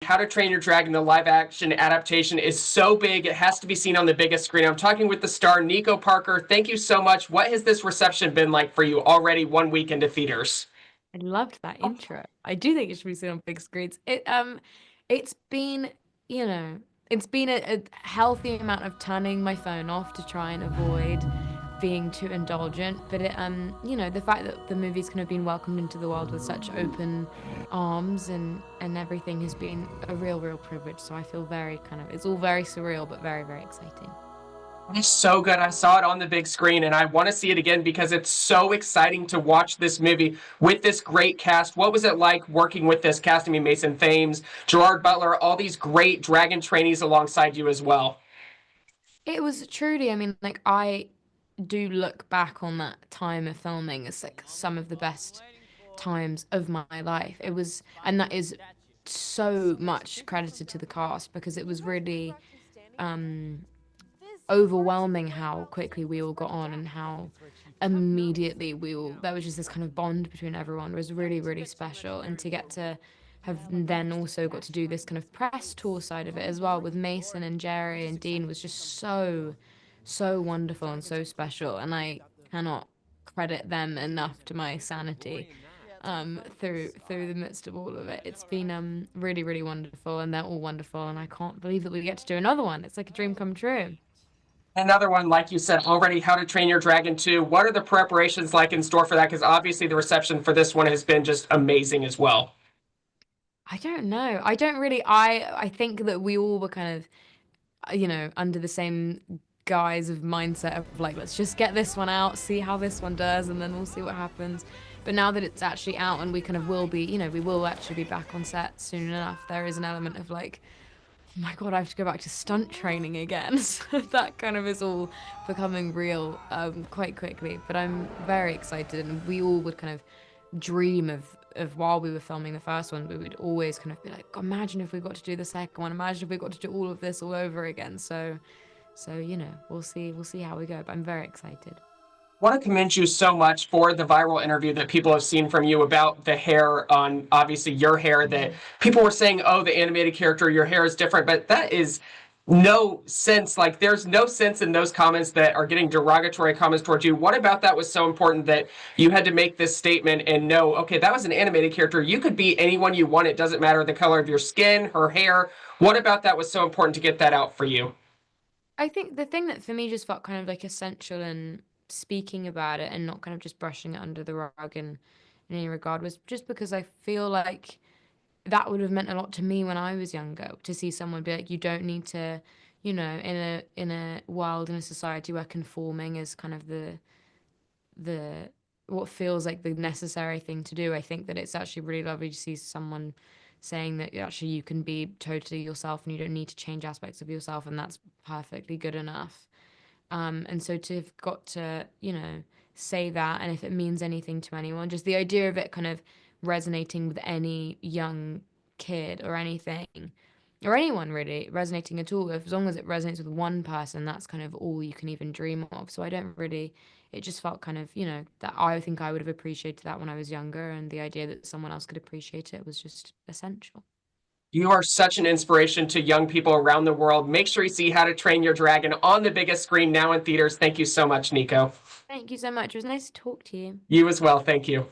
How to Train Your Dragon, the live action adaptation, is so big it has to be seen on the biggest screen. I'm talking with the star Nico Parker. Thank you so much. What has this reception been like for you already 1 week into theaters? I loved that intro. I do think it should be seen on big screens. It's been, you know, it's been a healthy amount of turning my phone off to try and avoid being too indulgent. But the fact that the movie's kind of been welcomed into the world with such open arms and everything has been a real privilege. So I feel very kind of, it's all very surreal, but very exciting. It's so good. I saw it on the big screen and I want to see it again because it's so exciting to watch this movie with this great cast. What was it like working with this cast? I mean, Mason Thames, Gerard Butler, all these great dragon trainees alongside you as well. It was truly, I mean, like I do look back on that time of filming as like some of the best times of my life. It was, and that is so much credited to the cast because it was really overwhelming how quickly we all got on and how immediately we all, there was just this kind of bond between everyone. It was really special. And to get to have then also got to do this kind of press tour side of it as well with Mason and Jerry and Dean was just so wonderful and so special. And I cannot credit them enough to my sanity through the midst of all of it. It's been really wonderful, and they're all wonderful, and I can't believe that we get to do another one. It's like a dream come true. Another one, like you said already, How to Train Your Dragon 2. What are the preparations like in store for that? Because obviously the reception for this one has been just amazing as well. I don't know. I don't really. I think that we all were kind of, under the same guise of mindset of like, let's just get this one out, see how this one does, and then we'll see what happens. But now that it's actually out and we kind of will be, we will actually be back on set soon enough, there is an element of like, oh my God, I have to go back to stunt training again. So that kind of is all becoming real quite quickly. But I'm very excited, and we all would kind of dream of while we were filming the first one, we would always kind of be like, God, imagine if we got to do the second one. Imagine if we got to do all of this all over again. So we'll see how we go. But I'm very excited. Want to commend you so much for the viral interview that people have seen from you about the hair on obviously your hair, that people were saying, oh, the animated character, your hair is different, but that is no sense. Like there's no sense in those comments that are getting derogatory comments towards you. What about that was so important that you had to make this statement and know, okay, that was an animated character. You could be anyone you want. It doesn't matter the color of your skin, her hair. What about that was so important to get that out for you? I think the thing that for me just felt kind of like essential in speaking about it and not kind of just brushing it under the rug in any regard was just because I feel like that would have meant a lot to me when I was younger to see someone be like, you don't need to, in a world in a society where conforming is kind of the what feels like the necessary thing to do. I think that it's actually really lovely to see someone saying that actually you can be totally yourself and you don't need to change aspects of yourself, and that's perfectly good enough. And so to have got to, say that, and if it means anything to anyone, just the idea of it kind of resonating with any young kid or anything, or anyone really resonating at all, as long as it resonates with one person, that's kind of all you can even dream of. So I don't really, it just felt kind of, that I think I would have appreciated that when I was younger, and the idea that someone else could appreciate it was just essential. You are such an inspiration to young people around the world. Make sure you see How to Train Your Dragon on the biggest screen now in theaters. Thank you so much, Nico. Thank you so much. It was nice to talk to you. You as well. Thank you.